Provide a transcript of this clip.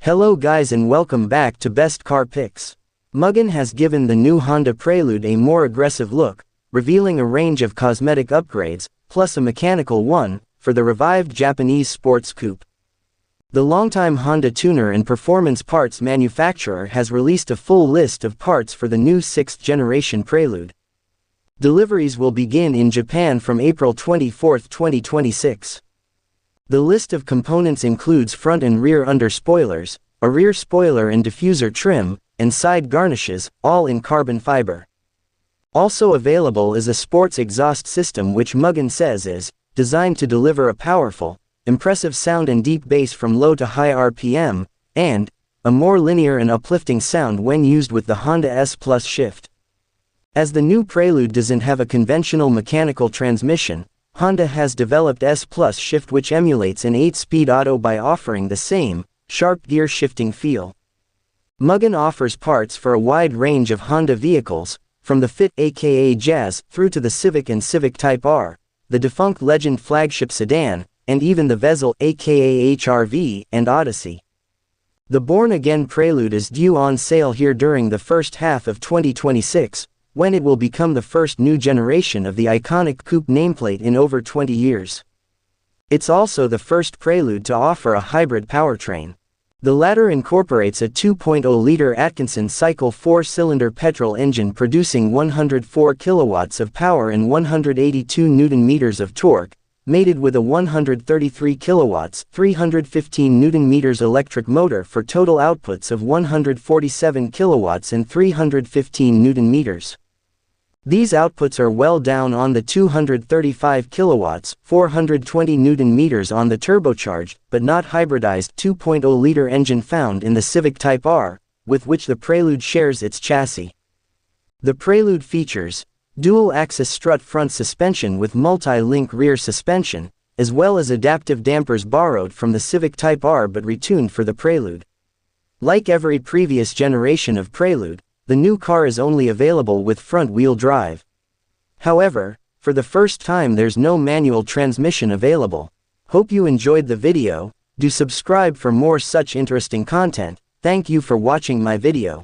Hello guys and welcome back to Best Car Picks. Mugen has given the new Honda Prelude a more aggressive look, revealing a range of cosmetic upgrades, plus a mechanical one, for the revived Japanese sports coupe. The longtime Honda tuner and performance parts manufacturer has released a full list of parts for the new 6th generation Prelude. Deliveries will begin in Japan from April 24, 2026. The list of components includes front and rear under spoilers, a rear spoiler and diffuser trim, and side garnishes, all in carbon fiber. Also available is a sports exhaust system which Mugen says is designed to deliver a powerful, impressive sound and deep bass from low to high RPM, and a more linear and uplifting sound when used with the Honda S Plus shift. As the new Prelude doesn't have a conventional mechanical transmission, Honda has developed S Plus Shift which emulates an 8-speed auto by offering the same, sharp gear shifting feel. Mugen offers parts for a wide range of Honda vehicles, from the Fit aka Jazz through to the Civic and Civic Type R, the defunct Legend flagship sedan, and even the Vezel aka HR-V and Odyssey. The Born Again Prelude is due on sale here during the first half of 2026, when it will become the first new generation of the iconic coupe nameplate in over 20 years. It's also the first Prelude to offer a hybrid powertrain. The latter incorporates a 2.0-liter Atkinson cycle 4-cylinder petrol engine producing 104 kilowatts of power and 182 newton-meters of torque, mated with a 133 kilowatts, 315 newton-meters electric motor for total outputs of 147 kilowatts and 315 newton-meters. These outputs are well down on the 235 kilowatts, 420 newton-meters on the turbocharged, but not hybridized 2.0-liter engine found in the Civic Type R, with which the Prelude shares its chassis. The Prelude features dual-axis strut front suspension with multi-link rear suspension, as well as adaptive dampers borrowed from the Civic Type R but retuned for the Prelude. Like every previous generation of Prelude, the new car is only available with front-wheel drive. However, for the first time there's no manual transmission available. Hope you enjoyed the video. Do subscribe for more such interesting content. Thank you for watching my video.